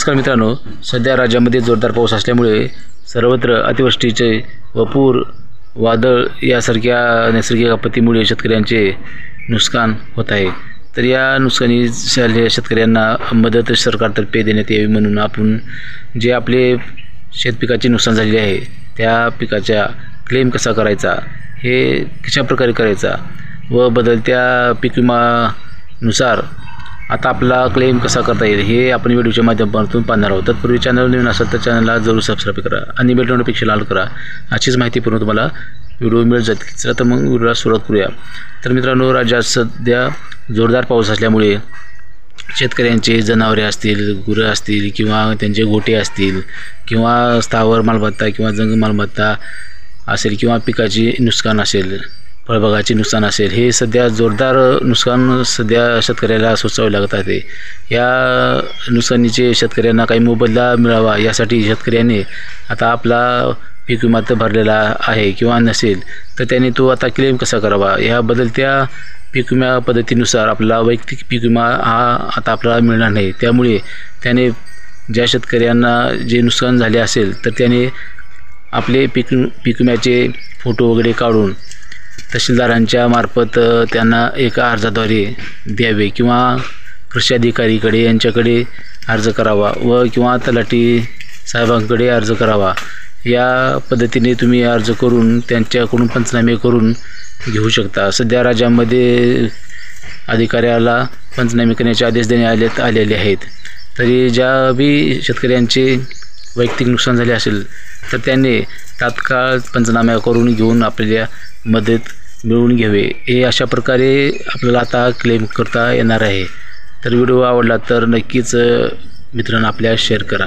नमस्कार मित्रांनो, सध्या राज्यामध्ये जोरदार पाऊस असल्यामुळे सर्वत्र अतिवृष्टीचे व पूर, वादळ यासारख्या नैसर्गिक आपत्तीमुळे शेतकऱ्यांचे नुकसान होत आहे। तर या नुकसानी शेतकऱ्यांना मदत सरकारतर्फे देण्यात यावी म्हणून आपण जे आपले शेतपिकाचे नुकसान झालेले आहे त्या पिकाचा क्लेम कसा करायचा, हे कशा प्रकारे करायचा व बदलत्या पीक विमानुसार आता आपला क्लेम कसा करता येईल हे आपण व्हिडिओच्या माध्यमातून पाहणार आहोत। तत्पूर्वी चॅनल नवीन असेल तर चॅनलला जरूर सबस्क्राईब करा आणि बेल नोटिफिकेशन ऑन करा। अशीच माहिती पूर्ण तुम्हाला व्हिडिओ मिळत जातील। चला तर मग व्हिडिओला सुरुवात करूया। तर मित्रांनो, राज्यात सध्या जोरदार पाऊस असल्यामुळे शेतकऱ्यांचे जनावरे असतील, गुरं असतील किंवा त्यांचे गोटे असतील किंवा स्थावर मालमत्ता किंवा जंगम मालमत्ता असेल किंवा पिकाची नुकसान असेल, फळबागाचे नुकसान असेल, हे सध्या जोरदार नुकसान सध्या शेतकऱ्याला सोसावे लागत आहे। या नुकसानीचे शेतकऱ्यांना काही मोबदला मिळावा यासाठी शेतकऱ्याने आता आपला पीक विमा तर भरलेला आहे किंवा नसेल तर त्याने तो आता क्लेम कसा करावा, या बदलत्या पीक विमा पद्धतीनुसार आपला वैयक्तिक पीक विमा हा आता आपल्याला मिळणार नाही। त्यामुळे त्याने ज्या शेतकऱ्यांना जे नुकसान झाले असेल तर त्याने आपले पीक विम्याचे फोटो वगैरे काढून तहसीलदारांच्या मार्फत त्यांना एका अर्जाद्वारे द्यावे किंवा कृषी अधिकारीकडे यांच्याकडे अर्ज करावा व किंवा तलाठी साहेबांकडे अर्ज करावा। या पद्धतीने तुम्ही अर्ज करून त्यांच्याकडून पंचनामे करून घेऊ शकता। सध्या राज्यामध्ये अधिकाऱ्याला पंचनामे करण्याचे आदेश देण्यात आलेले आहेत। तरी ज्या बी शेतकऱ्यांचे वैयक्तिक नुकसान झाले असेल तर त्यांनी तात्काळ पंचनामे करून घेऊन आपल्याला मदत मिळवून घ्यावे। हे अशा प्रकारे आपल्याला आता क्लेम करता येणार आहे। तर व्हिडिओ आवडला तर नक्कीच मित्रांनो आपल्याला शेअर करा।